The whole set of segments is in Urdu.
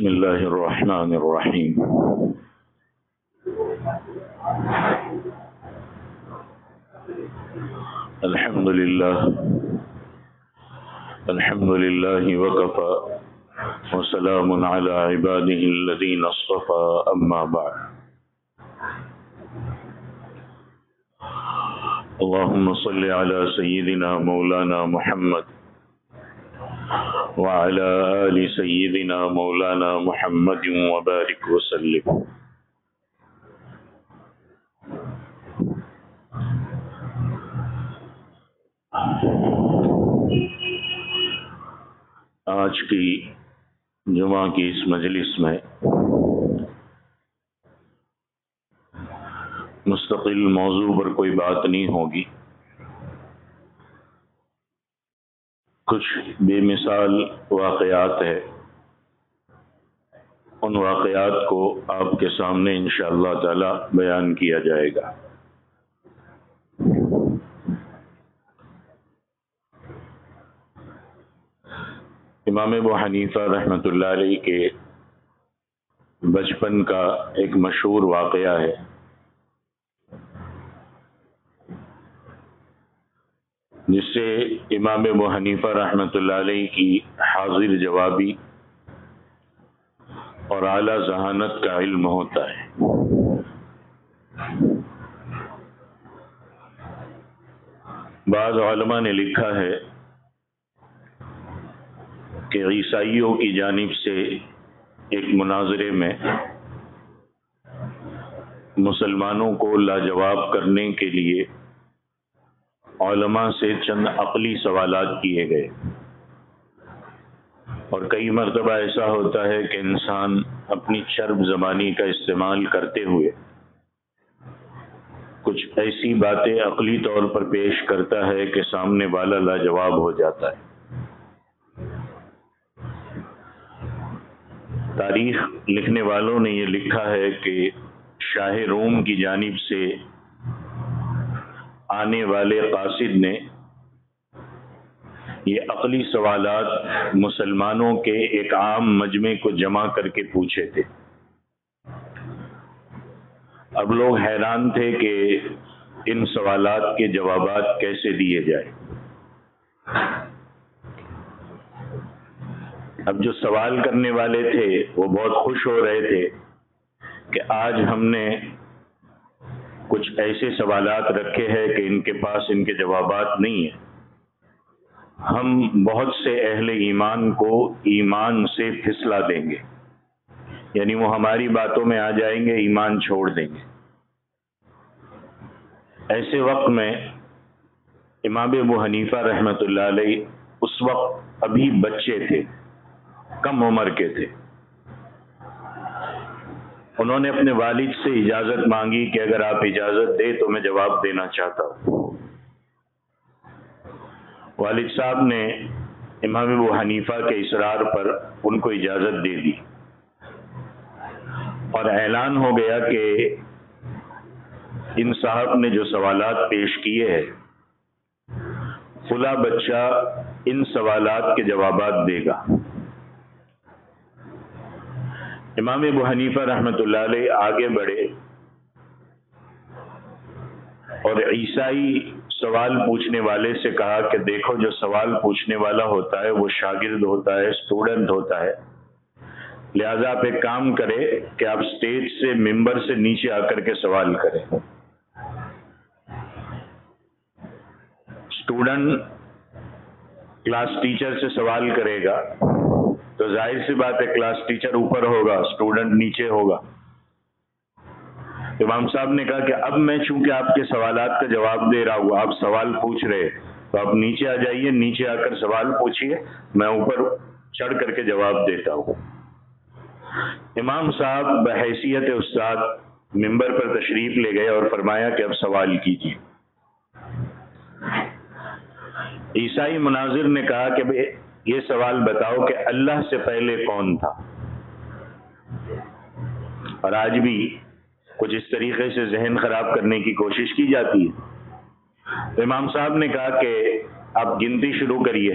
بسم اللہ الرحمن الرحیم الحمد للہ وکفى وسلام علی عبادہ الذین اصطفى اما بعد اللہم صل علی سیدنا مولانا محمد وعلى آل سيدنا مولانا محمد وبارك وسلم. آج کی جمعہ کی اس مجلس میں مستقل موضوع پر کوئی بات نہیں ہوگی. کچھ بے مثال واقعات ہے، ان واقعات کو آپ کے سامنے انشاءاللہ تعالی بیان کیا جائے گا. امام ابو حنیفہ رحمۃ اللہ علیہ کے بچپن کا ایک مشہور واقعہ ہے. جس سے امام ابو حنیفہ رحمۃ اللہ علیہ کی حاضر جوابی اور اعلیٰ ذہانت کا علم ہوتا ہے. بعض علماء نے لکھا ہے کہ عیسائیوں کی جانب سے ایک مناظرے میں مسلمانوں کو لاجواب کرنے کے لیے علماء سے چند عقلی سوالات کیے گئے، اور کئی مرتبہ ایسا ہوتا ہے کہ انسان اپنی چرب زبانی کا استعمال کرتے ہوئے کچھ ایسی باتیں عقلی طور پر پیش کرتا ہے کہ سامنے والا لاجواب ہو جاتا ہے. تاریخ لکھنے والوں نے یہ لکھا ہے کہ شاہ روم کی جانب سے آنے والے قاصد نے یہ عقلی سوالات مسلمانوں کے ایک عام مجمع کو جمع کر کے پوچھے تھے. اب لوگ حیران تھے کہ ان سوالات کے جوابات کیسے دیے جائیں. اب جو سوال کرنے والے تھے وہ بہت خوش ہو رہے تھے کہ آج ہم نے کچھ ایسے سوالات رکھے ہیں کہ ان کے پاس ان کے جوابات نہیں ہیں. ہم بہت سے اہل ایمان کو ایمان سے پھسلا دیں گے، یعنی وہ ہماری باتوں میں آ جائیں گے، ایمان چھوڑ دیں گے. ایسے وقت میں امام ابو حنیفہ رحمۃ اللہ علیہ اس وقت ابھی بچے تھے، کم عمر کے تھے. انہوں نے اپنے والد سے اجازت مانگی کہ اگر آپ اجازت دیں تو میں جواب دینا چاہتا ہوں. والد صاحب نے امام ابو حنیفہ کے اصرار پر ان کو اجازت دے دی، اور اعلان ہو گیا کہ ان صاحب نے جو سوالات پیش کیے ہیں فلاں بچہ ان سوالات کے جوابات دے گا. امام ابو حنیفہ رحمۃ اللہ علیہ آگے بڑھے اور عیسائی سوال پوچھنے والے سے کہا کہ دیکھو، جو سوال پوچھنے والا ہوتا ہے وہ شاگرد ہوتا ہے، اسٹوڈنٹ ہوتا ہے، لہذا آپ ایک کام کریں کہ آپ اسٹیج سے، ممبر سے نیچے آ کر کے سوال کریں. اسٹوڈنٹ کلاس ٹیچر سے سوال کرے گا تو ظاہر سی بات ہے کلاس ٹیچر اوپر ہوگا، اسٹوڈنٹ نیچے ہوگا. امام صاحب نے کہا کہ اب میں چونکہ آپ کے سوالات کا جواب دے رہا ہوں، آپ سوال پوچھ رہے تو آپ نیچے آ جائیے، نیچے آ کر سوال پوچھیے، میں اوپر چڑھ کر کے جواب دیتا ہوں. امام صاحب بحیثیت استاد ممبر پر تشریف لے گئے اور فرمایا کہ اب سوال کیجیے. عیسائی مناظر نے کہا کہ بھئی یہ سوال بتاؤ کہ اللہ سے پہلے کون تھا. اور آج بھی کچھ اس طریقے سے ذہن خراب کرنے کی کوشش کی جاتی ہے. تو امام صاحب نے کہا کہ آپ گنتی شروع کریے،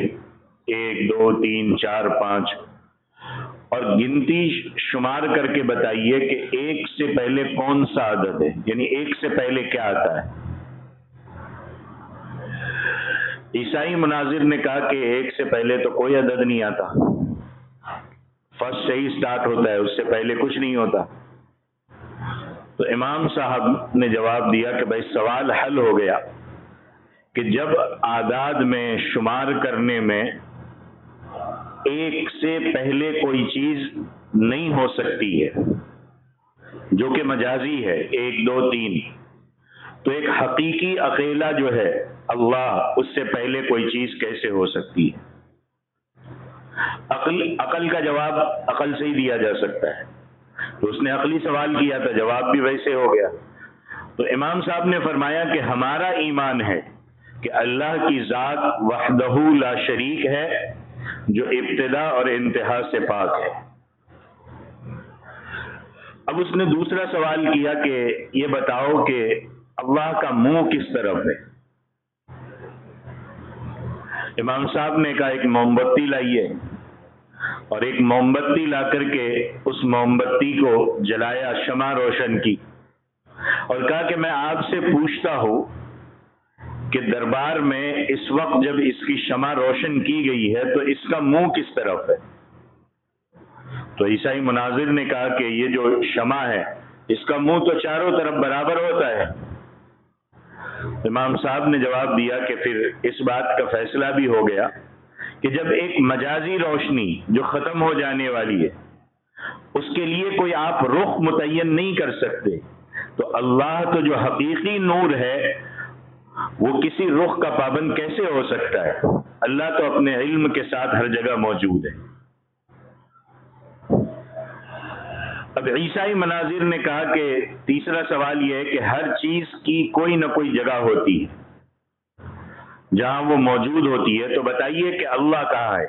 1 2 3 4 5، اور گنتی شمار کر کے بتائیے کہ 1 سے پہلے کون سا عدد ہے، یعنی 1 سے پہلے کیا آتا ہے؟ عیسائی مناظر نے کہا کہ 1 سے پہلے تو کوئی عدد نہیں آتا، فرسٹ سے ہی سٹارٹ ہوتا ہے، اس سے پہلے کچھ نہیں ہوتا۔ تو امام صاحب نے جواب دیا کہ بھائی سوال حل ہو گیا کہ جب اعداد میں شمار کرنے میں 1 سے پہلے کوئی چیز نہیں ہو سکتی ہے جو کہ مجازی ہے، 1 2 3، تو ایک حقیقی اکیلا جو ہے اللہ، اس سے پہلے کوئی چیز کیسے ہو سکتی ہے؟ عقل کا جواب عقل سے ہی دیا جا سکتا ہے، تو اس نے عقلی سوال کیا تھا، جواب بھی ویسے ہو گیا۔ تو امام صاحب نے فرمایا کہ ہمارا ایمان ہے کہ اللہ کی ذات وحدہ لا شریک ہے، جو ابتدا اور انتہا سے پاک ہے۔ اب اس نے دوسرا سوال کیا کہ یہ بتاؤ کہ اللہ کا منہ کس طرف ہے؟ امام صاحب نے کہا ایک موم بتی لائیے، اور ایک موم بتی لا کر کے اس موم بتی کو جلایا، شمع روشن کی، اور کہا کہ میں آپ سے پوچھتا ہوں کہ دربار میں اس وقت جب اس کی شمع روشن کی گئی ہے تو اس کا منہ کس طرف ہے؟ تو عیسائی مناظر نے کہا کہ یہ جو شمع ہے اس کا منہ تو چاروں طرف برابر ہوتا ہے۔ امام صاحب نے جواب دیا کہ پھر اس بات کا فیصلہ بھی ہو گیا کہ جب ایک مجازی روشنی جو ختم ہو جانے والی ہے اس کے لیے کوئی آپ رخ متعین نہیں کر سکتے، تو اللہ تو جو حقیقی نور ہے وہ کسی رخ کا پابند کیسے ہو سکتا ہے؟ اللہ تو اپنے علم کے ساتھ ہر جگہ موجود ہے۔ اب عیسائی مناظر نے کہا کہ تیسرا سوال یہ ہے کہ ہر چیز کی کوئی نہ کوئی جگہ ہوتی ہے جہاں وہ موجود ہوتی ہے، تو بتائیے کہ اللہ کہاں ہے؟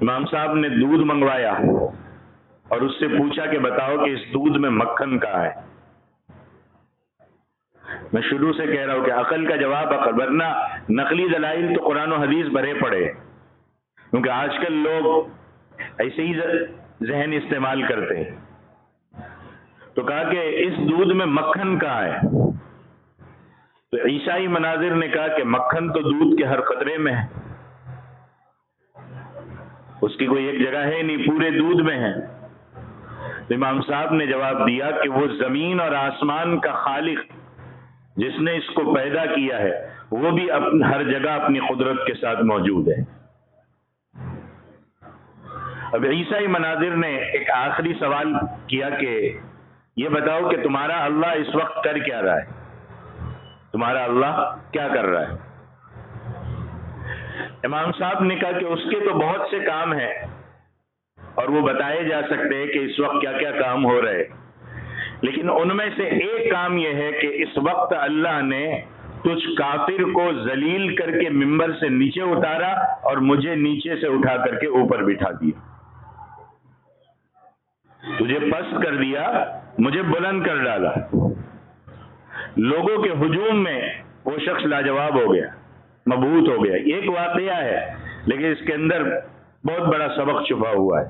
امام صاحب نے دودھ منگوایا اور اس سے پوچھا کہ بتاؤ کہ اس دودھ میں مکھن کہاں ہے؟ میں شروع سے کہہ رہا ہوں کہ عقل کا جواب عقل، ورنہ نقلی دلائل تو قرآن و حدیث بھرے پڑے، کیونکہ آج کل لوگ ایسے ہی ذہن استعمال کرتے ہیں۔ تو کہا کہ اس دودھ میں مکھن کہاں ہے؟ تو عیسائی مناظر نے کہا کہ مکھن تو دودھ کے ہر قطرے میں ہے، اس کی کوئی ایک جگہ ہے نہیں، پورے دودھ میں ہے۔ تو امام صاحب نے جواب دیا کہ وہ زمین اور آسمان کا خالق جس نے اس کو پیدا کیا ہے وہ بھی ہر جگہ اپنی قدرت کے ساتھ موجود ہے۔ اب عیسائی مناظر نے ایک آخری سوال کیا کہ یہ بتاؤ کہ تمہارا اللہ اس وقت کر کیا رہا ہے؟ تمہارا اللہ کیا کر رہا ہے؟ امام صاحب نے کہا کہ اس کے تو بہت سے کام ہیں اور وہ بتائے جا سکتے ہیں کہ اس وقت کیا کیا کام ہو رہے، لیکن ان میں سے ایک کام یہ ہے کہ اس وقت اللہ نے تجھ کافر کو ذلیل کر کے ممبر سے نیچے اتارا اور مجھے نیچے سے اٹھا کر کے اوپر بٹھا دیا، تجھے پست کر دیا، مجھے بلند کر ڈالا۔ لوگوں کے ہجوم میں وہ شخص لاجواب ہو گیا، مبہوت ہو گیا۔ یہ ایک واقعہ ہے لیکن اس کے اندر بہت بڑا سبق چھپا ہوا ہے۔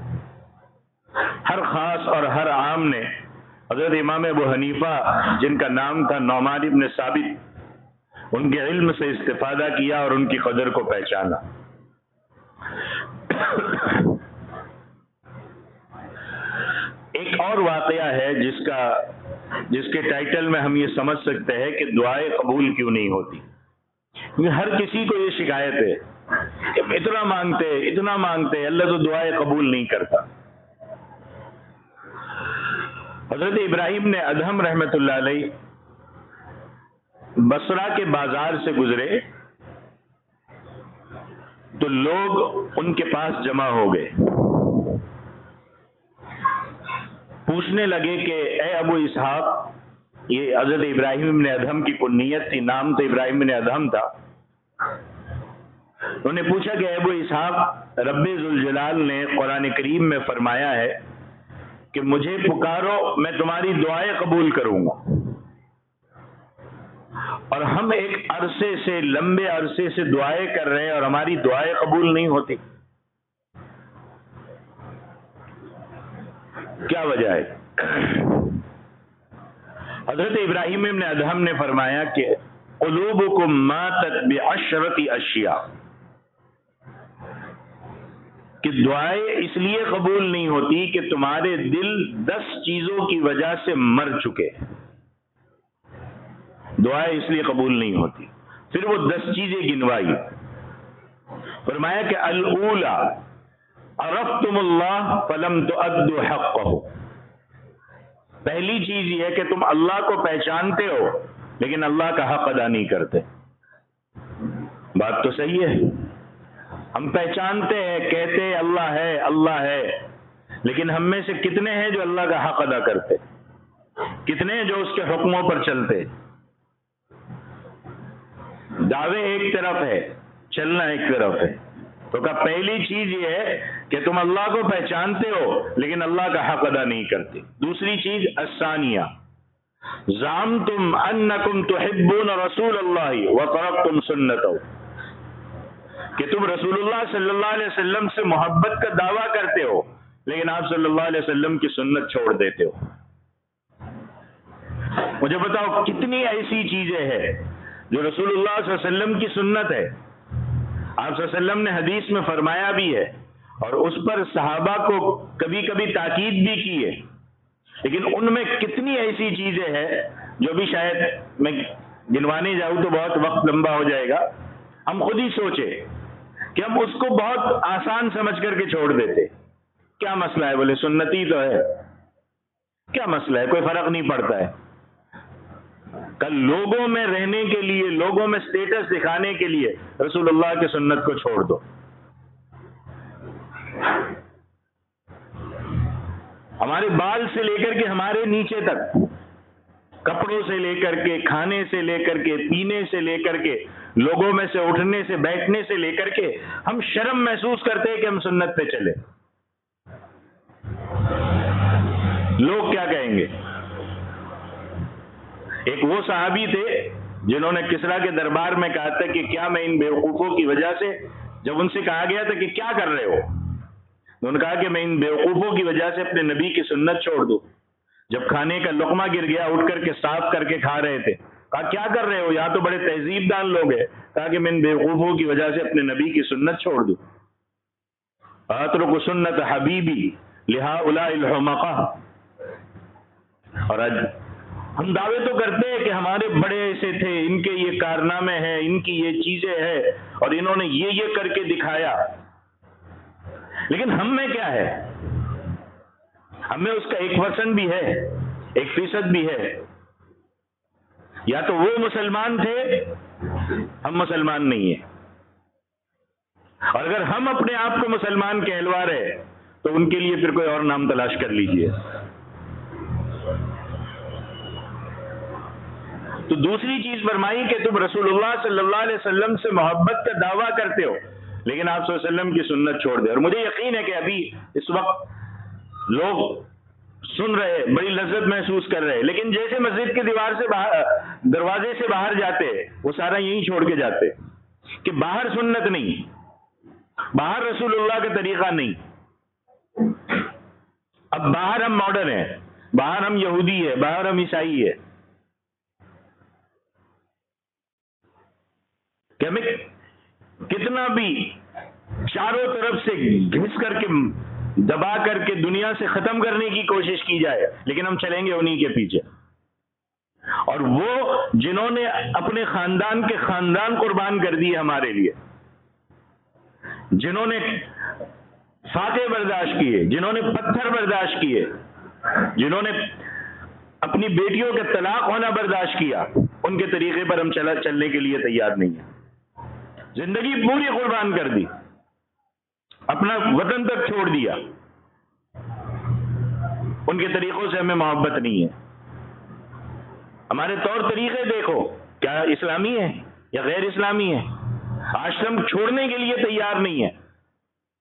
ہر خاص اور ہر عام نے حضرت امام ابو حنیفہ جن کا نام تھا نعمان ابن ثابت، ان کے علم سے استفادہ کیا اور ان کی قدر کو پہچانا۔ ایک اور واقعہ ہے جس کے ٹائٹل میں ہم یہ سمجھ سکتے ہیں کہ دعائیں قبول کیوں نہیں ہوتی، کیونکہ ہر کسی کو یہ شکایت ہے کہ اتنا مانگتے اللہ تو دعائیں قبول نہیں کرتا۔ حضرت ابراہیم نے ادہم رحمت اللہ علیہ بصرہ کے بازار سے گزرے تو لوگ ان کے پاس جمع ہو گئے، پوچھنے لگے کہ اے ابو اسحاق، یہ حضرت ابراہیم ابن ادہم کی کنیت تھی، نام تو ابراہیم ابن ادہم تھا۔ انہوں نے پوچھا کہ اے ابو اسحاق، رب ذوالجلال نے قرآن کریم میں فرمایا ہے کہ مجھے پکارو میں تمہاری دعائیں قبول کروں گا، اور ہم ایک لمبے عرصے سے دعائیں کر رہے ہیں اور ہماری دعائیں قبول نہیں ہوتی۔ کیا وجہ ہے؟ حضرت ابراہیم ابن ادہم نے فرمایا کہ قلوبکم ماتت بعشرۃ اشیاء، کہ دعائیں اس لیے قبول نہیں ہوتی کہ تمہارے دل 10 چیزوں کی وجہ سے مر چکے، دعائیں اس لیے قبول نہیں ہوتی۔ پھر وہ 10 چیزیں گنوائی، فرمایا کہ الاولی عرفتم اللہ فلم تؤدوا حقہ، پہلی چیز یہ ہے کہ تم اللہ کو پہچانتے ہو لیکن اللہ کا حق ادا نہیں کرتے۔ بات تو صحیح ہے، ہم پہچانتے ہیں، کہتے ہیں اللہ ہے، لیکن ہم میں سے کتنے ہیں جو اللہ کا حق ادا کرتے؟ کتنے ہیں جو اس کے حکموں پر چلتے؟ دعوے ایک طرف ہے، چلنا ایک طرف ہے۔ تو کہا پہلی چیز یہ ہے کہ تم اللہ کو پہچانتے ہو لیکن اللہ کا حق ادا نہیں کرتے۔ دوسری چیز الثانیہ زعمتم انکم تحبون رسول اللہ وترکتم سنتہ، کہ تم رسول اللہ صلی اللہ علیہ وسلم سے محبت کا دعویٰ کرتے ہو لیکن آپ صلی اللہ علیہ وسلم کی سنت چھوڑ دیتے ہو۔ مجھے بتاؤ کتنی ایسی چیزیں ہیں جو رسول اللہ صلی اللہ علیہ وسلم کی سنت ہے، آپ صلی اللہ علیہ وسلم نے حدیث میں فرمایا بھی ہے اور اس پر صحابہ کو کبھی کبھی تاکید بھی کی ہے، لیکن ان میں کتنی ایسی چیزیں ہیں جو بھی شاید میں گنوانے جاؤں تو بہت وقت لمبا ہو جائے گا، ہم خود ہی سوچے کہ ہم اس کو بہت آسان سمجھ کر کے چھوڑ دیتے۔ کیا مسئلہ ہے؟ بولے سنتی تو ہے، کیا مسئلہ ہے؟ کوئی فرق نہیں پڑتا ہے۔ کل لوگوں میں رہنے کے لیے، لوگوں میں سٹیٹس دکھانے کے لیے رسول اللہ کی سنت کو چھوڑ دو۔ ہمارے بال سے لے کر کے ہمارے نیچے تک، کپڑوں سے لے کر کے، کھانے سے لے کر کے، پینے سے لے کر کے، لوگوں میں سے اٹھنے سے بیٹھنے سے لے کر کے، ہم شرم محسوس کرتے ہیں کہ ہم سنت پہ چلے۔ لوگ کیا کہیں گے؟ ایک وہ صحابی تھے جنہوں نے کسریٰ کے دربار میں کہا تھا کہ کیا میں ان بیوقوفوں کی وجہ سے، جب ان سے کہا گیا تھا کہ کیا کر رہے ہو، انہوں نے کہا کہ میں ان بیوقوفوں کی وجہ سے اپنے نبی کی سنت چھوڑ دوں۔ جب کھانے کا لقمہ گر گیا اٹھ کر کے صاف کر کے کھا رہے تھے، کہا کیا کر رہے ہو، یہاں تو بڑے تہذیب دان لوگ ہیں، کہا کہ میں ان بیوقوفوں کی وجہ سے اپنے نبی کی سنت چھوڑ دوں۔ اترک سنت حبیبی لہؤلاء الحمقاء۔ اور آج ہم دعوے تو کرتے ہیں کہ ہمارے بڑے ایسے تھے، ان کے یہ کارنامے ہیں، ان کی یہ چیزیں ہیں اور انہوں نے یہ کر کے دکھایا، لیکن ہم میں کیا ہے؟ ہمیں اس کا 1% بھی ہے، 1% بھی ہے۔ یا تو وہ مسلمان تھے، ہم مسلمان نہیں ہیں، اور اگر ہم اپنے آپ کو مسلمان کہلوا رہے تو ان کے لیے پھر کوئی اور نام تلاش کر لیجئے۔ تو دوسری چیز فرمائی کہ تم رسول اللہ صلی اللہ علیہ وسلم سے محبت کا دعویٰ کرتے ہو لیکن آپ صلی اللہ علیہ وسلم کی سنت چھوڑ دے۔ اور مجھے یقین ہے کہ ابھی اس وقت لوگ سن رہے، بڑی لذت محسوس کر رہے، لیکن جیسے مسجد کی دیوار سے باہر، دروازے سے باہر جاتے وہ سارا یہی چھوڑ کے جاتے کہ باہر سنت نہیں، باہر رسول اللہ کا طریقہ نہیں۔ اب باہر ہم ماڈرن ہیں، باہر ہم یہودی ہے، باہر ہم عیسائی ہے، کہ ہمیں کتنا بھی چاروں طرف سے گھس کر کے، دبا کر کے دنیا سے ختم کرنے کی کوشش کی جائے، لیکن ہم چلیں گے انہی کے پیچھے۔ اور وہ جنہوں نے اپنے خاندان کے خاندان قربان کر دیے ہمارے لیے، جنہوں نے فاتح برداشت کیے، جنہوں نے پتھر برداشت کیے، جنہوں نے اپنی بیٹیوں کے طلاق ہونا برداشت کیا، ان کے طریقے پر ہم چلنے کے لیے تیار نہیں ہیں۔ زندگی پوری قربان کر دی، اپنا وطن تک چھوڑ دیا، ان کے طریقوں سے ہمیں محبت نہیں ہے۔ ہمارے طور طریقے دیکھو، کیا اسلامی ہے یا غیر اسلامی ہے؟ آشرم چھوڑنے کے لیے تیار نہیں ہے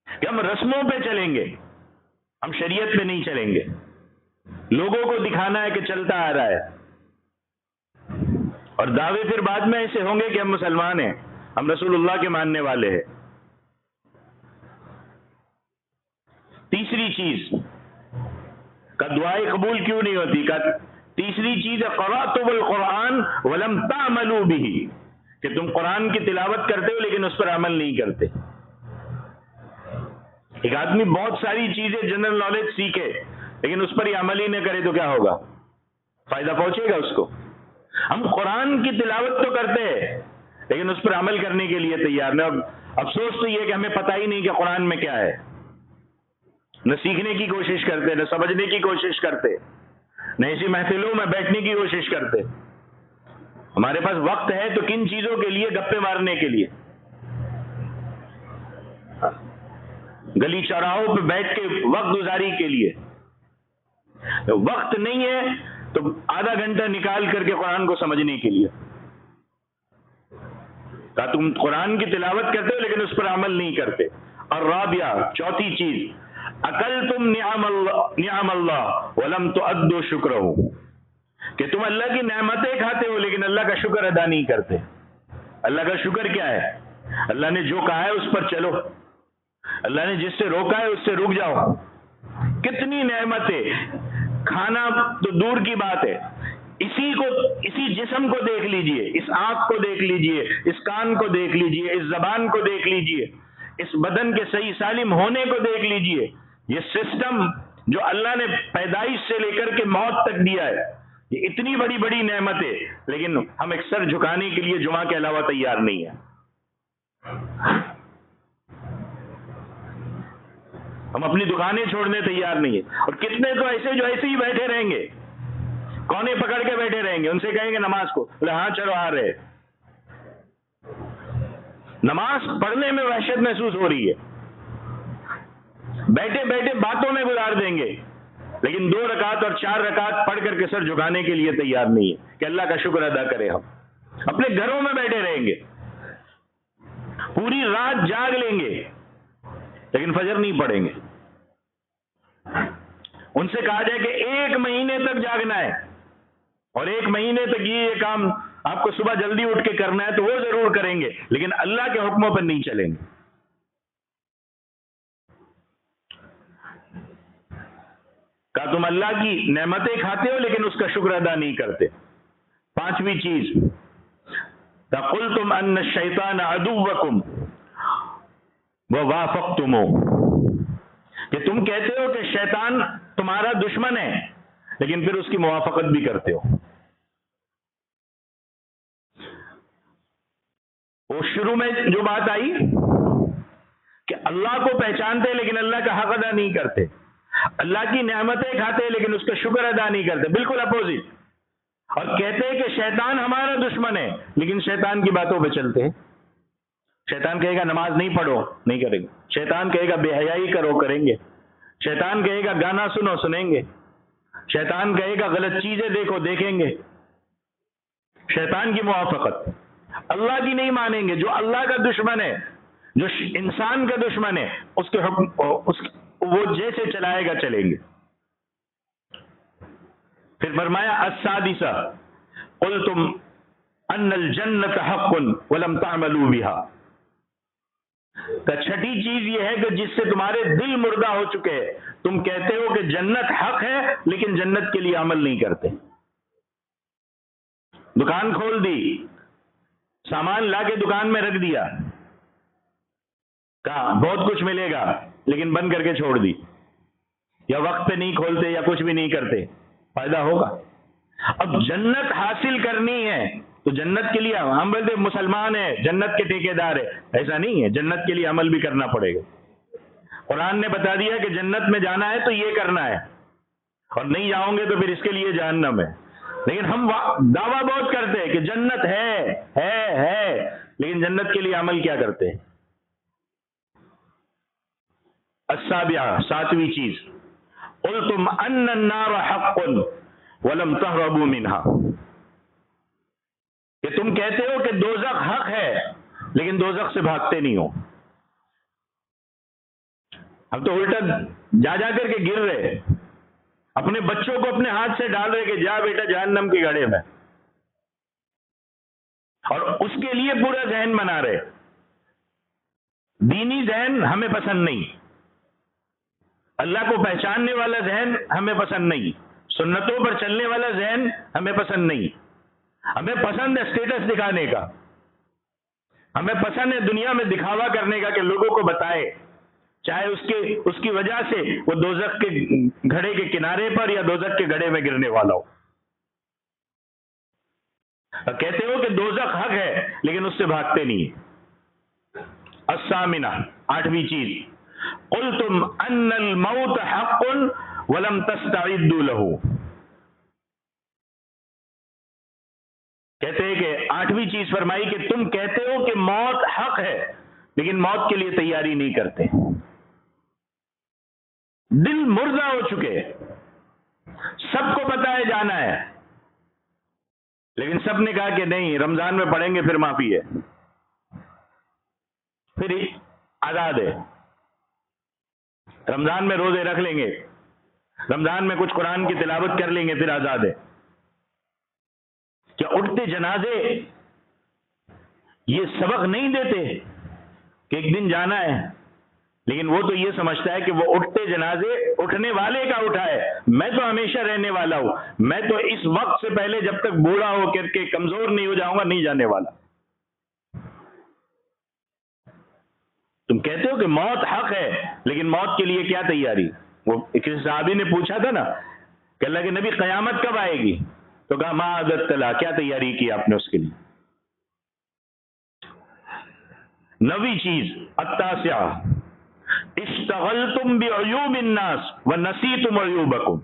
کہ ہم رسموں پہ چلیں گے، ہم شریعت پہ نہیں چلیں گے۔ لوگوں کو دکھانا ہے کہ چلتا آ رہا ہے، اور دعوے پھر بعد میں ایسے ہوں گے کہ ہم مسلمان ہیں، ہم رسول اللہ کے ماننے والے ہیں۔ تیسری چیز، کہا دعائیں قبول کیوں نہیں ہوتی؟ کہا تیسری چیز ہے قرأتم القرآن ولم تعملوا به، کہ تم قرآن کی تلاوت کرتے ہو لیکن اس پر عمل نہیں کرتے۔ ایک آدمی بہت ساری چیزیں جنرل نالج سیکھے لیکن اس پر ہی عمل ہی نہ کرے تو کیا ہوگا؟ فائدہ پہنچے گا اس کو؟ ہم قرآن کی تلاوت تو کرتے ہیں لیکن اس پر عمل کرنے کے لیے تیار نہیں۔ اور افسوس تو یہ کہ ہمیں پتہ ہی نہیں کہ قرآن میں کیا ہے، نہ سیکھنے کی کوشش کرتے، نہ سمجھنے کی کوشش کرتے، نہ ایسی محفلوں میں بیٹھنے کی کوشش کرتے۔ ہمارے پاس وقت ہے تو کن چیزوں کے لیے؟ گپے مارنے کے لیے، گلی چوراہوں پہ بیٹھ کے وقت گزاری کے لیے۔ وقت نہیں ہے تو آدھا گھنٹہ نکال کر کے قرآن کو سمجھنے کے لیے۔ کہا تم قرآن کی تلاوت کرتے ہو لیکن اس پر عمل نہیں کرتے۔ اور رابعہ، چوتھی چیز، اکلتم نعم اللہ ولم تؤدوا شکرہ، کہ تم اللہ کی نعمتیں کھاتے ہو لیکن اللہ کا شکر ادا نہیں کرتے۔ اللہ کا شکر کیا ہے؟ اللہ نے جو کہا ہے اس پر چلو، اللہ نے جس سے روکا ہے اس سے رک جاؤ۔ کتنی نعمتیں، کھانا تو دور کی بات ہے، اسی جسم کو دیکھ لیجئے، اس آنکھ کو دیکھ لیجئے، اس کان کو دیکھ لیجئے، اس زبان کو دیکھ لیجئے، اس بدن کے صحیح سالم ہونے کو دیکھ لیجئے۔ یہ سسٹم جو اللہ نے پیدائش سے لے کر کے موت تک دیا ہے، یہ اتنی بڑی بڑی نعمتیں، لیکن ہم ایک سر جھکانے کے لیے جمعہ کے علاوہ تیار نہیں ہیں۔ ہم اپنی دکانیں چھوڑنے تیار نہیں ہیں، اور کتنے تو ایسے جو ایسے ہی بیٹھے رہیں گے، کونے پکڑ کے بیٹھے رہیں گے، ان سے کہیں گے نماز کو، بولے ہاں چلو آ رہے۔ نماز پڑھنے میں وحشت محسوس ہو رہی ہے، بیٹھے بیٹھے باتوں میں گزار دیں گے، لیکن 2 رکعت اور 4 رکعت پڑھ کر کے سر جھکانے کے لیے تیار نہیں ہے کہ اللہ کا شکر ادا کرے۔ ہم اپنے گھروں میں بیٹھے رہیں گے، پوری رات جاگ لیں گے لیکن فجر نہیں پڑھیں گے۔ ان سے کہا جائے کہ 1 مہینے تک جاگنا ہے اور 1 مہینے تک یہ کام آپ کو صبح جلدی اٹھ کے کرنا ہے تو وہ ضرور کریں گے، لیکن اللہ کے حکموں پر نہیں چلیں گے۔ کہا تم اللہ کی نعمتیں کھاتے ہو لیکن اس کا شکر ادا نہیں کرتے۔ 5ویں چیز، قلتم ان الشیطان عدوکم ووافقتموہ، کہ تم کہتے ہو کہ شیطان تمہارا دشمن ہے لیکن پھر اس کی موافقت بھی کرتے ہو۔ وہ شروع میں جو بات آئی کہ اللہ کو پہچانتے لیکن اللہ کا حق ادا نہیں کرتے، اللہ کی نعمتیں کھاتے لیکن اس کا شکر ادا نہیں کرتے، بالکل اپوزٹ۔ اور کہتے ہیں کہ شیطان ہمارا دشمن ہے لیکن شیطان کی باتوں پہ چلتے ہیں۔ شیطان کہے گا نماز نہیں پڑھو، نہیں کریں گے۔ شیطان کہے گا بے حیائی کرو، کریں گے۔ شیطان کہے گا گانا سنو، سنیں گے۔ شیطان کہے گا غلط چیزیں دیکھو، دیکھیں گے۔ شیطان کی موافقت، اللہ کی نہیں مانیں گے۔ جو اللہ کا دشمن ہے، جو انسان کا دشمن ہے، اس کے حکم وہ جیسے چلائے گا چلیں گے۔ پھر فرمایا السادسہ قلتم ان الجنت حق ولم تعملوا بها، تو چھٹی چیز یہ ہے کہ جس سے تمہارے دل مردہ ہو چکے ہیں، تم کہتے ہو کہ جنت حق ہے لیکن جنت کے لیے عمل نہیں کرتے۔ دکان کھول دی، سامان لا کے دکان میں رکھ دیا، کہا بہت کچھ ملے گا لیکن بند کر کے چھوڑ دی، یا وقت پہ نہیں کھولتے یا کچھ بھی نہیں کرتے، فائدہ ہوگا؟ اب جنت حاصل کرنی ہے تو جنت کے لیے ہم بولتے مسلمان ہیں جنت کے ٹھیکیدار ہے، ایسا نہیں ہے، جنت کے لیے عمل بھی کرنا پڑے گا۔ قرآن نے بتا دیا کہ جنت میں جانا ہے تو یہ کرنا ہے، اور نہیں جاؤں گے تو پھر اس کے لیے جہنم ہے۔ لیکن ہم دعویٰ بہت کرتے ہیں کہ جنت ہے، لیکن جنت کے لیے عمل کیا کرتے ہیں؟ السابعہ، 7ویں چیز، قلتم ان النار حق ولم تهربوا منها، کہ تم کہتے ہو کہ دوزخ حق ہے لیکن دوزخ سے بھاگتے نہیں ہو۔ اب تو الٹا جا کر کے گر رہے، اپنے بچوں کو اپنے ہاتھ سے ڈال رہے کہ جا بیٹا جہنم کے گڑھے میں، اور اس کے لیے پورا ذہن بنا رہے۔ دینی ذہن ہمیں پسند نہیں، اللہ کو پہچاننے والا ذہن ہمیں پسند نہیں، سنتوں پر چلنے والا ذہن ہمیں پسند نہیں. ہمیں پسند ہے اسٹیٹس دکھانے کا، ہمیں پسند ہے دنیا میں دکھاوا کرنے کا کہ لوگوں کو بتائے، چاہے اس کی وجہ سے وہ دوزخ کے گھڑے کے کنارے پر یا دوزخ کے گھڑے میں گرنے والا ہو. کہتے ہو کہ دوزخ حق ہے لیکن اس سے بھاگتے نہیں. الثامنہ، 8ویں چیز، قلتم ان الموت حق ولم تستعدوا له. کہتے ہیں کہ 8ویں چیز فرمائی کہ تم کہتے ہو کہ موت حق ہے لیکن موت کے لیے تیاری نہیں کرتے. دل مردہ ہو چکے، سب کو پتا ہے جانا ہے، لیکن سب نے کہا کہ نہیں، رمضان میں پڑھیں گے پھر معافی ہے، پھر آزاد ہے، رمضان میں روزے رکھ لیں گے، رمضان میں کچھ قرآن کی تلاوت کر لیں گے، پھر آزاد ہے. کیا اٹھتے جنازے یہ سبق نہیں دیتے کہ ایک دن جانا ہے؟ لیکن وہ تو یہ سمجھتا ہے کہ وہ اٹھتے جنازے اٹھنے والے کا اٹھا ہے، میں تو ہمیشہ رہنے والا ہوں، میں تو اس وقت سے پہلے جب تک بوڑھا ہو کر کے کمزور نہیں ہو جاؤں گا نہیں جانے والا. تم کہتے ہو کہ موت حق ہے لیکن موت کے لیے کیا تیاری؟ وہ کسی صحابی نے پوچھا تھا نا کہ اللہ کے نبی قیامت کب آئے گی؟ تو کہا ما عددت لها، کیا تیاری کی آپ نے اس کے لیے؟ 9ویں چیز، التاسعہ، اشتغلتم بعیوب الناس ونسیتم عیوبکم،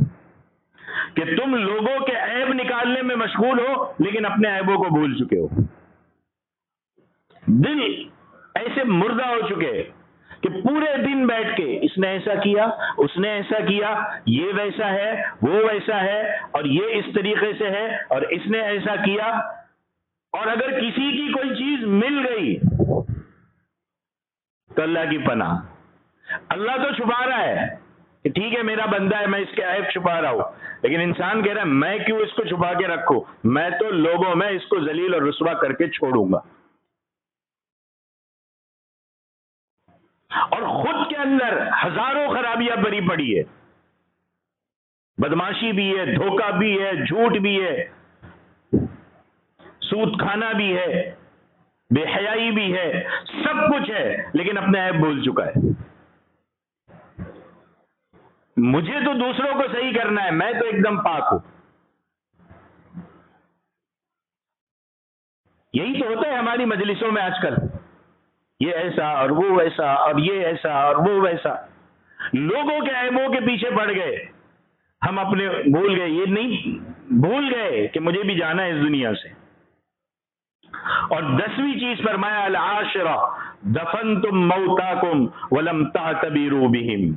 کہ تم لوگوں کے عیب نکالنے میں مشغول ہو لیکن اپنے عیبوں کو بھول چکے ہو. دل ایسے مردہ ہو چکے کہ پورے دن بیٹھ کے اس نے ایسا کیا، اس نے ایسا کیا، یہ ویسا ہے، وہ ویسا ہے، اور یہ اس طریقے سے ہے، اور اس نے ایسا کیا. اور اگر کسی کی کوئی چیز مل گئی تو اللہ کی پناہ، اللہ تو چھپا رہا ہے کہ ٹھیک ہے میرا بندہ ہے، میں اس کے عیب چھپا رہا ہوں، لیکن انسان کہہ رہا ہے میں کیوں اس کو چھپا کے رکھوں، میں تو لوگوں میں اس کو ذلیل اور رسوا کر کے چھوڑوں گا. اور خود کے اندر ہزاروں خرابیاں بری پڑی ہے، بدماشی بھی ہے، دھوکہ بھی ہے، جھوٹ بھی ہے، سود کھانا بھی ہے، بے حیائی بھی ہے، سب کچھ ہے، لیکن اپنے عیب بھول چکا ہے. مجھے تو دوسروں کو صحیح کرنا ہے، میں تو ایک دم پاک ہوں. یہی تو ہوتا ہے ہماری مجلسوں میں آج کل، یہ ایسا اور وہ ویسا اور یہ ایسا اور وہ ویسا. لوگوں کے عیبوں کے پیچھے پڑ گئے، ہم اپنے بھول گئے، یہ نہیں بھول گئے کہ مجھے بھی جانا ہے اس دنیا سے. اور 10ویں چیز فرمایا العاشرہ دفنتم موتاکم ولم تعتبروا بہم،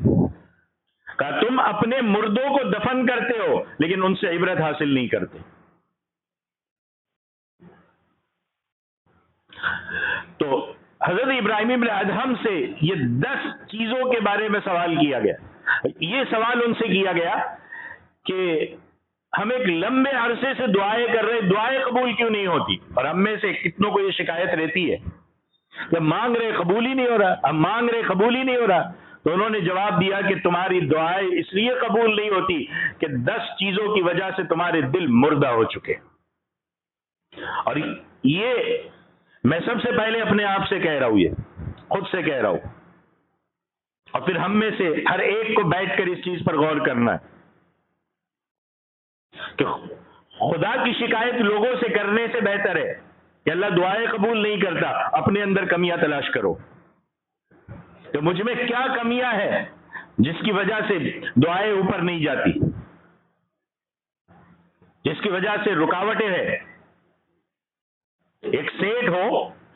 کہا تم اپنے مردوں کو دفن کرتے ہو لیکن ان سے عبرت حاصل نہیں کرتے. تو حضرت ابراہیم ابن ادہم سے یہ 10 چیزوں کے بارے میں سوال کیا گیا. یہ سوال ان سے کیا گیا کہ ہم ایک لمبے عرصے سے دعائیں کر رہے، دعائیں قبول کیوں نہیں ہوتی؟ اور ہم میں سے کتنوں کو یہ شکایت رہتی ہے کہ مانگ رہے قبول ہی نہیں ہو رہا، ہم مانگ رہے قبول ہی نہیں ہو رہا. تو انہوں نے جواب دیا کہ تمہاری دعائیں اس لیے قبول نہیں ہوتی کہ 10 چیزوں کی وجہ سے تمہارے دل مردہ ہو چکے. اور یہ میں سب سے پہلے اپنے آپ سے کہہ رہا ہوں، یہ خود سے کہہ رہا ہوں، اور پھر ہم میں سے ہر ایک کو بیٹھ کر اس چیز پر غور کرنا ہے کہ خدا کی شکایت لوگوں سے کرنے سے بہتر ہے کہ اللہ دعائیں قبول نہیں کرتا. اپنے اندر کمیاں تلاش کرو کہ مجھ میں کیا کمیاں ہیں جس کی وجہ سے دعائیں اوپر نہیں جاتی، جس کی وجہ سے رکاوٹیں ہیں. ایک سیٹ ہو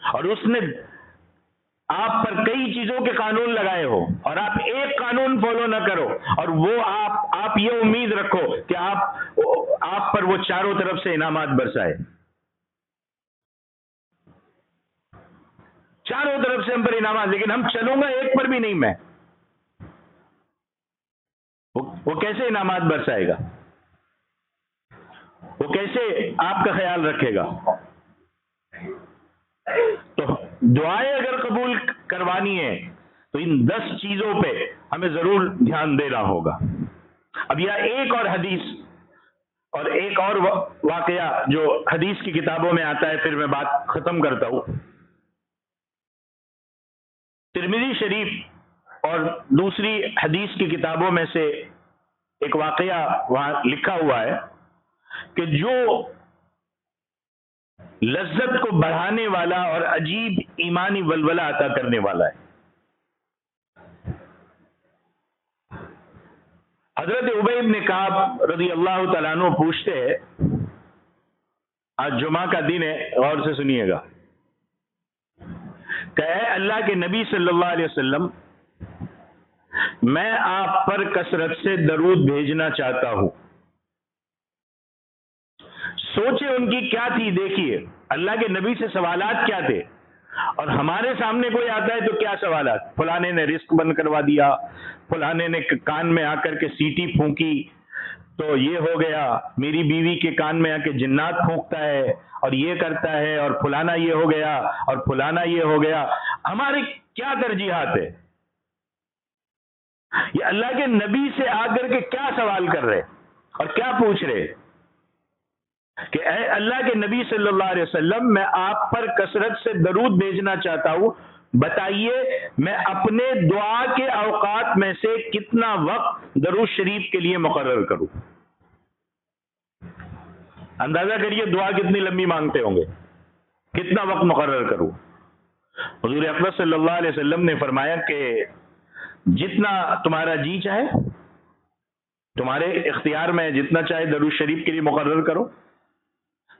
اور اس نے آپ پر کئی چیزوں کے قانون لگائے ہو اور آپ ایک قانون فالو نہ کرو، اور وہ آپ یہ امید رکھو کہ آپ پر وہ چاروں طرف سے انعامات برسائے. چاروں طرف سے ہم پر انعامات، لیکن ہم چلوں گا ایک پر بھی نہیں. میں وہ کیسے انعامات برسائے گا؟ وہ کیسے آپ کا خیال رکھے گا؟ تو دعائیں اگر قبول کروانی ہے تو ان 10 چیزوں پہ ہمیں ضرور دھیان دینا ہوگا. اب یہ ایک اور حدیث اور ایک اور واقعہ جو حدیث کی کتابوں میں آتا ہے، پھر میں بات ختم کرتا ہوں. ترمذی شریف اور دوسری حدیث کی کتابوں میں سے ایک واقعہ وہاں لکھا ہوا ہے کہ جو لذت کو بڑھانے والا اور عجیب ایمانی ولولہ عطا کرنے والا ہے. حضرت ابی بن کعب رضی اللہ تعالیٰ عنہ پوچھتے ہیں، آج جمعہ کا دن ہے، غور سے سنیے گا، کہ اے اللہ کے نبی صلی اللہ علیہ وسلم، میں آپ پر کثرت سے درود بھیجنا چاہتا ہوں. سوچے ان کی کیا تھی، دیکھیے اللہ کے نبی سے سوالات کیا تھے، اور ہمارے سامنے کوئی آتا ہے تو کیا سوالات، فلانے نے رزق بند کروا دیا، فلانے نے کان میں آ کر کے سیٹی پھونکی تو یہ ہو گیا، میری بیوی کے کان میں آ کے جنات پھونکتا ہے اور یہ کرتا ہے، اور فلانا یہ ہو گیا اور فلانا یہ ہو گیا. ہماری کیا ترجیحات ہے؟ یہ اللہ کے نبی سے آ کر کے کیا سوال کر رہے اور کیا پوچھ رہے کہ اے اللہ کے نبی صلی اللہ علیہ وسلم، میں آپ پر کثرت سے درود بھیجنا چاہتا ہوں، بتائیے میں اپنے دعا کے اوقات میں سے کتنا وقت درود شریف کے لیے مقرر کروں. اندازہ کریے دعا کتنی لمبی مانگتے ہوں گے، کتنا وقت مقرر کروں. حضور اکرم صلی اللہ علیہ وسلم نے فرمایا کہ جتنا تمہارا جی چاہے، تمہارے اختیار میں جتنا چاہے درود شریف کے لیے مقرر کرو.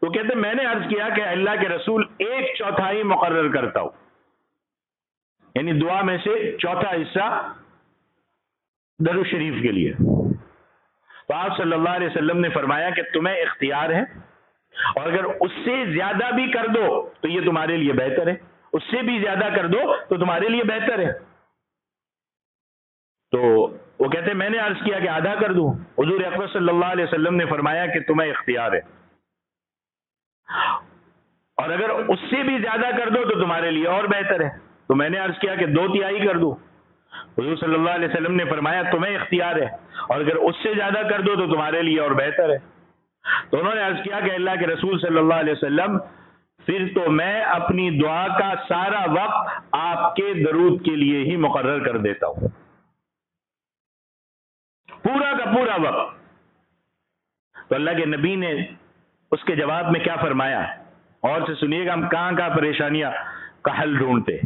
وہ کہتے میں نے عرض کیا کہ اللہ کے رسول 1/4 مقرر کرتا ہوں، یعنی دعا میں سے چوتھا حصہ درود شریف کے لیے. تو آپ صلی اللہ علیہ وسلم نے فرمایا کہ تمہیں اختیار ہے، اور اگر اس سے زیادہ بھی کر دو تو یہ تمہارے لیے بہتر ہے، اس سے بھی زیادہ کر دو تو تمہارے لیے بہتر ہے. تو وہ کہتے میں نے عرض کیا کہ آدھا کر دوں. حضور اکرم صلی اللہ علیہ وسلم نے فرمایا کہ تمہیں اختیار ہے، اور اگر اس سے بھی زیادہ کر دو تو تمہارے لیے اور بہتر ہے. تو میں نے عرض کیا کہ 2/3 کر دوں. حضور صلی اللہ علیہ وسلم نے فرمایا تمہیں اختیار ہے، اور اگر اس سے زیادہ کر دو تو تمہارے لیے اور بہتر ہے. تو انہوں نے عرض کیا کہ اللہ کے رسول صلی اللہ علیہ وسلم، پھر تو میں اپنی دعا کا سارا وقت آپ کے درود کے لیے ہی مقرر کر دیتا ہوں، پورا کا پورا وقت. تو اللہ کے نبی نے اس کے جواب میں کیا فرمایا، اور سے سنیے گا، ہم کہاں کہاں پریشانیاں کا حل ڈھونڈتے.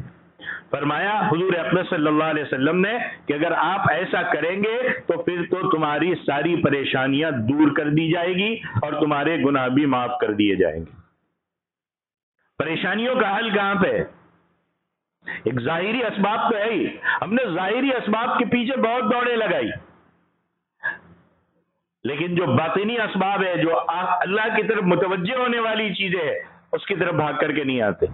فرمایا حضور اکرم صلی اللہ علیہ وسلم نے کہ اگر آپ ایسا کریں گے تو پھر تو تمہاری ساری پریشانیاں دور کر دی جائے گی اور تمہارے گناہ بھی معاف کر دیے جائیں گے. پریشانیوں کا حل کہاں پہ ہے؟ ایک ظاہری اسباب تو ہے ہی، ہم نے ظاہری اسباب کے پیچھے بہت دوڑے لگائی، لیکن جو باطنی اسباب ہے، جو اللہ کی طرف متوجہ ہونے والی چیزیں ہیں، اس کی طرف بھاگ کر کے نہیں آتے.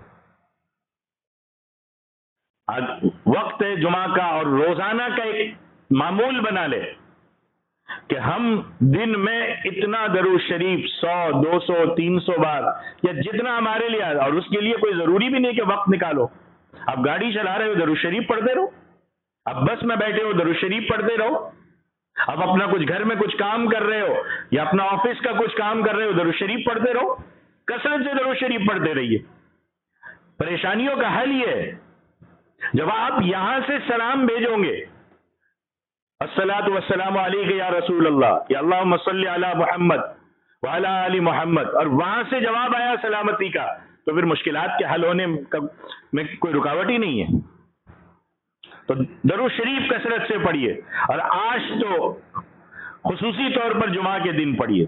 آج وقت ہے جمعہ کا، اور روزانہ کا ایک معمول بنا لے کہ ہم دن میں اتنا درود شریف 100 200 300 بار یا جتنا ہمارے لیے، اور اس کے لیے کوئی ضروری بھی نہیں کہ وقت نکالو. آپ گاڑی چلا رہے ہو درود شریف پڑھتے رہو، آپ بس میں بیٹھے ہو درود شریف پڑھتے رہو، آپ اپنا کچھ گھر میں کچھ کام کر رہے ہو یا اپنا آفس کا کچھ کام کر رہے ہو، درود شریف پڑھتے رہو، کثرت سے درود شریف پڑھتے رہیے. پریشانیوں کا حل یہ ہے، جب آپ یہاں سے سلام بھیجو گے، الصلاۃ والسلام علیک یا رسول اللہ، یا اللہم صلی علی محمد وعلی آل محمد، اور وہاں سے جواب آیا سلامتی کا، تو پھر مشکلات کے حل ہونے میں کوئی رکاوٹ ہی نہیں ہے. تو درود شریف کثرت سے پڑھیے، اور آج تو خصوصی طور پر جمعہ کے دن پڑھیے.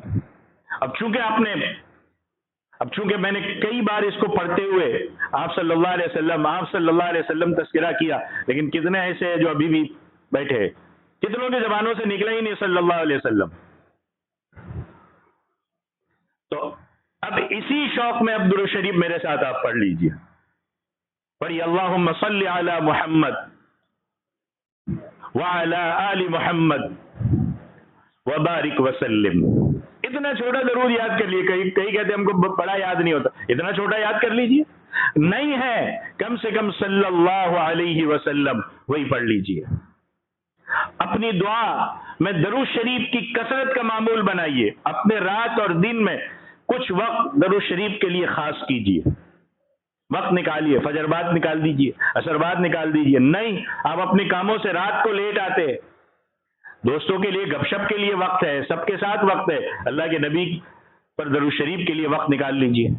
اب چونکہ میں نے کئی بار اس کو پڑھتے ہوئے آپ صلی اللہ علیہ وسلم تذکرہ کیا، لیکن کتنے ایسے ہیں جو ابھی بھی بیٹھے ہیں، کتنوں کی زبانوں سے نکلا ہی نہیں صلی اللہ علیہ وسلم. تو اب اسی شوق میں اب درود شریف میرے ساتھ آپ پڑھ لیجئے. پڑھیے اللہم صلی علی محمد وعلی آل محمد وبارک وسلم. اتنا چھوٹا درود یاد کر لیے. کئی کہتے ہیں ہم کو بڑا یاد نہیں ہوتا، اتنا چھوٹا یاد کر لیجئے. نہیں ہے کم سے کم صلی اللہ علیہ وسلم وہی پڑھ لیجئے. اپنی دعا میں درود شریف کی کثرت کا معمول بنائیے. اپنے رات اور دن میں کچھ وقت درود شریف کے لیے خاص کیجیے. وقت نکالیے، فجر بعد نکال دیجیے، عصر بعد نکال دیجیے. نہیں، آپ اپنے کاموں سے رات کو لیٹ آتے، دوستوں کے لیے گپ شپ کے لیے وقت ہے، سب کے ساتھ وقت ہے، اللہ کے نبی پر درود شریف کے لیے وقت نکال لیجیے.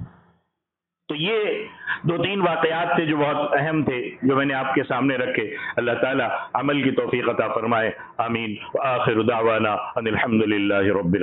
تو یہ 2-3 واقعات تھے جو بہت اہم تھے، جو میں نے آپ کے سامنے رکھے. اللہ تعالیٰ عمل کی توفیق عطا فرمائے. آمین. وآخر دعوانا ان الحمد للہ رب العالمین.